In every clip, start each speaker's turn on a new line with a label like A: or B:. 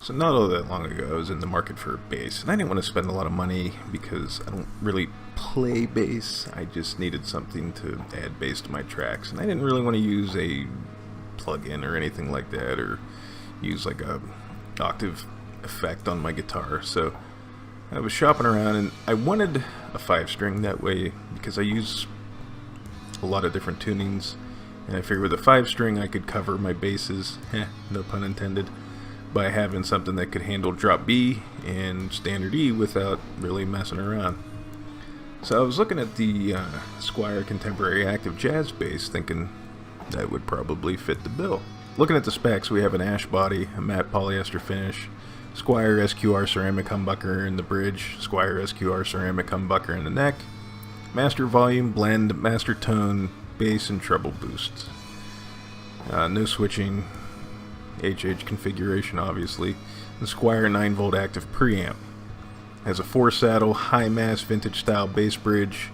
A: So not all that long ago, I was in the market for a bass, and I didn't want to spend a lot of money because I don't really play bass. I just needed something to add bass to my tracks, and I didn't really want to use a plug-in or anything like that, or use like a octave effect on my guitar. So I was shopping around, and I wanted a 5-string that way because I use a lot of different tunings, and I figured with a 5-string I could cover my basses, no pun intended, by having something that could handle drop B and standard E without really messing around. So I was looking at the Squier Contemporary Active Jazz Bass, thinking that would probably fit the bill. Looking at the specs, we have an ash body, a matte polyester finish, Squier SQR ceramic humbucker in the bridge, Squier SQR ceramic humbucker in the neck, master volume, blend, master tone, bass and treble boost. No switching, HH configuration obviously. The Squier 9-volt active preamp. Has a 4-saddle, high-mass vintage style bass bridge,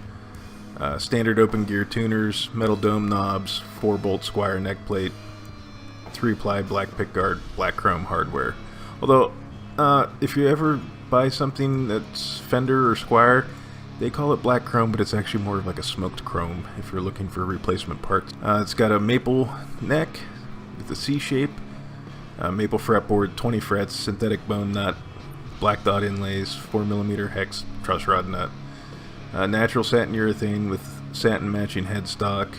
A: standard open gear tuners, metal dome knobs, 4-bolt Squier neck plate, 3-ply black pickguard, black chrome hardware. Although, if you ever buy something that's Fender or Squier, they call it black chrome, but it's actually more of like a smoked chrome if you're looking for replacement parts. It's got a maple neck with a C shape, maple fretboard, 20 frets, synthetic bone nut, black dot inlays, 4mm hex truss rod nut, natural satin urethane with satin matching headstock,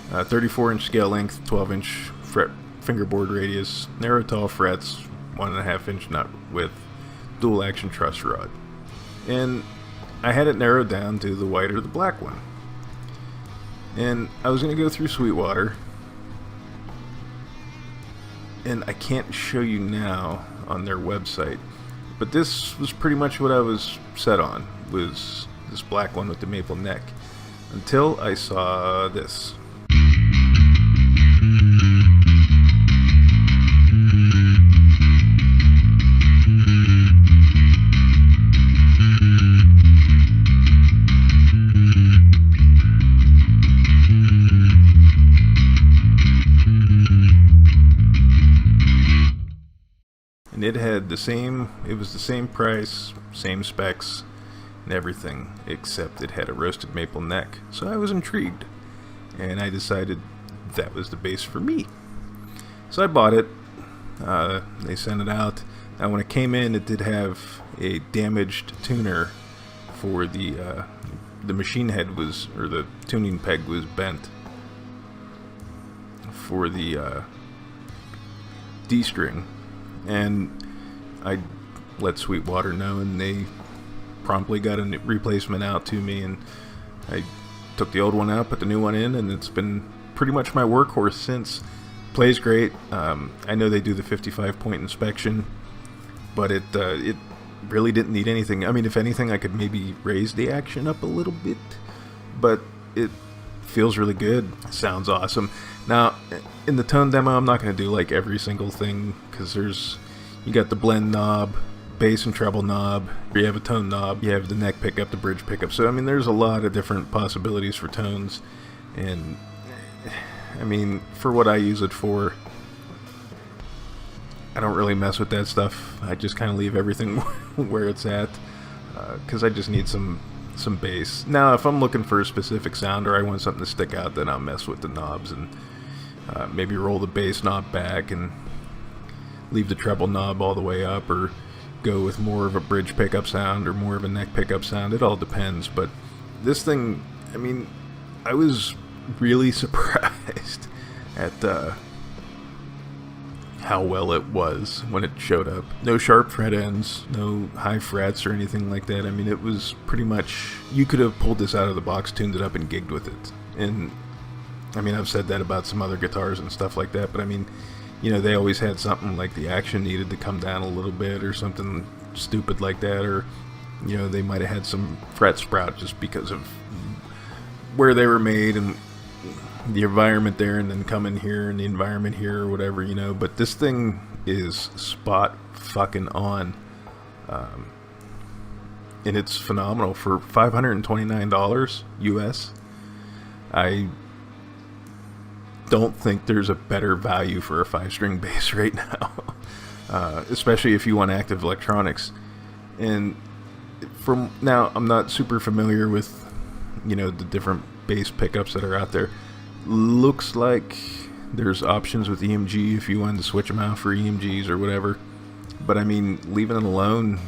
A: 34-inch scale length, 12-inch fret fingerboard radius, narrow tall frets, 1.5-inch nut width, dual action truss rod. And I had it narrowed down to the white or the black one. And I was going to go through Sweetwater, and I can't show you now on their website, but this was pretty much what I was set on, was this black one with the maple neck, until I saw this. And it had it was the same price, same specs, and everything, except it had a roasted maple neck. So I was intrigued, and I decided that was the bass for me. So I bought it. They sent it out. Now when it came in, it did have a damaged tuner for the machine head or the tuning peg was bent for the D string. And I let Sweetwater know, and they promptly got a replacement out to me, and I took the old one out, put the new one in, and it's been pretty much my workhorse since. Plays great. I know they do the 55-point inspection, but it really didn't need anything. I mean, if anything, I could maybe raise the action up a little bit, but it feels really good. Sounds awesome. Now, in the tone demo, I'm not going to do like every single thing, because you got the blend knob, bass and treble knob, you have a tone knob, you have the neck pickup, the bridge pickup. So I mean, there's a lot of different possibilities for tones, and I mean, for what I use it for, I don't really mess with that stuff. I just kind of leave everything where it's at, because I just need some bass. Now, if I'm looking for a specific sound, or I want something to stick out, then I'll mess with the knobs and maybe roll the bass knob back and leave the treble knob all the way up, or go with more of a bridge pickup sound or more of a neck pickup sound. It all depends. But this thing, I mean, I was really surprised at how well it was when it showed up. No sharp fret ends, no high frets or anything like that. I mean, it was pretty much, you could have pulled this out of the box, tuned it up, and gigged with it. And I mean, I've said that about some other guitars and stuff like that, but I mean, you know, they always had something like the action needed to come down a little bit, or something stupid like that, or, you know, they might have had some fret sprout just because of where they were made and the environment there, and then come in here and the environment here or whatever, you know. But this thing is spot fucking on, and it's phenomenal for $529 US. don't think there's a better value for a 5-string bass right now, especially if you want active electronics. And from now, I'm not super familiar with, the different bass pickups that are out there. Looks like there's options with EMG if you wanted to switch them out for EMGs or whatever. But I mean, leaving it alone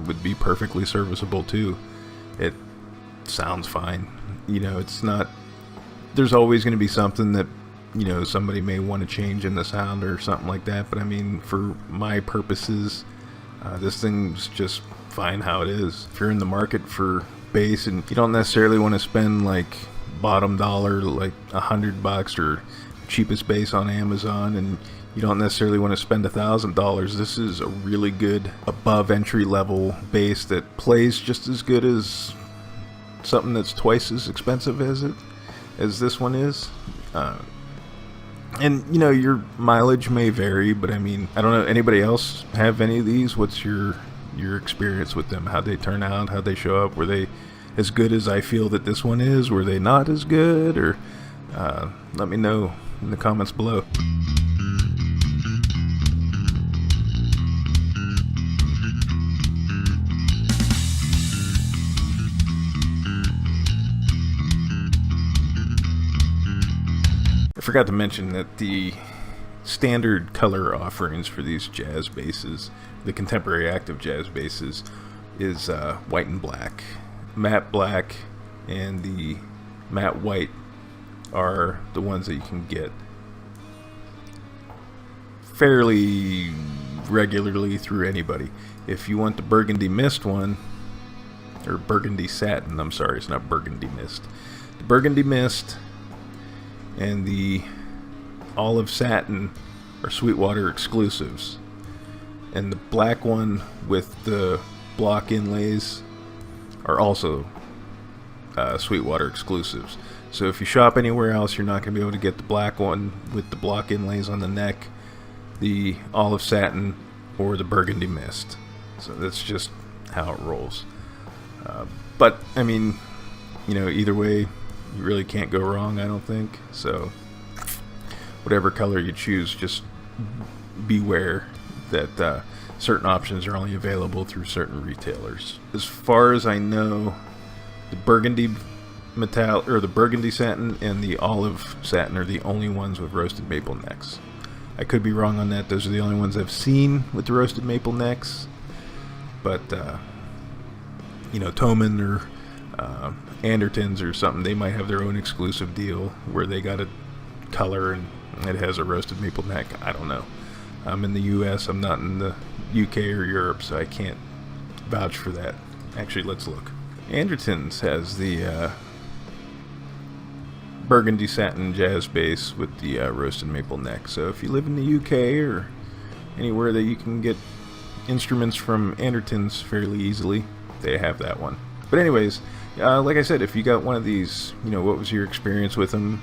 A: would be perfectly serviceable too. It sounds fine. It's not, there's always going to be something that, somebody may want to change in the sound or something like that. But I mean, for my purposes, this thing's just fine how it is. If you're in the market for bass and you don't necessarily want to spend like bottom dollar, like $100 or cheapest bass on Amazon, and you don't necessarily want to spend $1,000, this is a really good above entry level bass that plays just as good as something that's twice as expensive as this one is. And your mileage may vary, but I mean, I don't know, anybody else have any of these? What's your experience with them? How'd they turn out? How'd they show up? Were they as good as I feel that this one is? Were they not as good? Or let me know in the comments below. I forgot to mention that the standard color offerings for these jazz basses, the contemporary active jazz basses, is white and black. Matte black and the matte white are the ones that you can get fairly regularly through anybody. If you want the burgundy mist one, or burgundy satin, I'm sorry, it's not burgundy mist. The burgundy mist and the olive satin are Sweetwater exclusives, and the black one with the block inlays are also Sweetwater exclusives. So if you shop anywhere else, you're not going to be able to get the black one with the block inlays on the neck, the olive satin, or the burgundy mist. So that's just how it rolls. But I mean, either way, you really can't go wrong, I don't think. So whatever color you choose, just beware that certain options are only available through certain retailers. As far as I know, the burgundy the burgundy satin and the olive satin are the only ones with roasted maple necks. I could be wrong on that. Those are the only ones I've seen with the roasted maple necks. But Thomann or Andertons or something, they might have their own exclusive deal where they got a color and it has a roasted maple neck. I don't know. I'm in the US, I'm not in the UK or Europe, so I can't vouch for that. Actually, let's look. Andertons has the burgundy satin jazz bass with the roasted maple neck. So if you live in the UK or anywhere that you can get instruments from Andertons fairly easily, they have that one. But anyways, like I said, if you got one of these, what was your experience with them?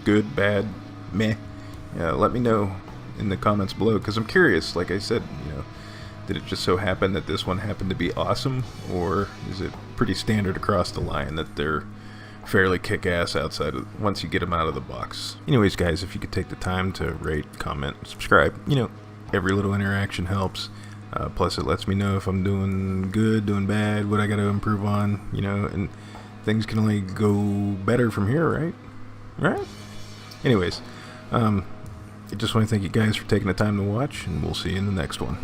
A: Good, bad, meh? Let me know in the comments below, because I'm curious. Like I said, did it just so happen that this one happened to be awesome, or is it pretty standard across the line that they're fairly kick-ass once you get them out of the box? Anyways, guys, if you could take the time to rate, comment, subscribe, every little interaction helps. Plus, it lets me know if I'm doing good, doing bad, what I got to improve on, and things can only go better from here, right? Right? Anyways, I just want to thank you guys for taking the time to watch, and we'll see you in the next one.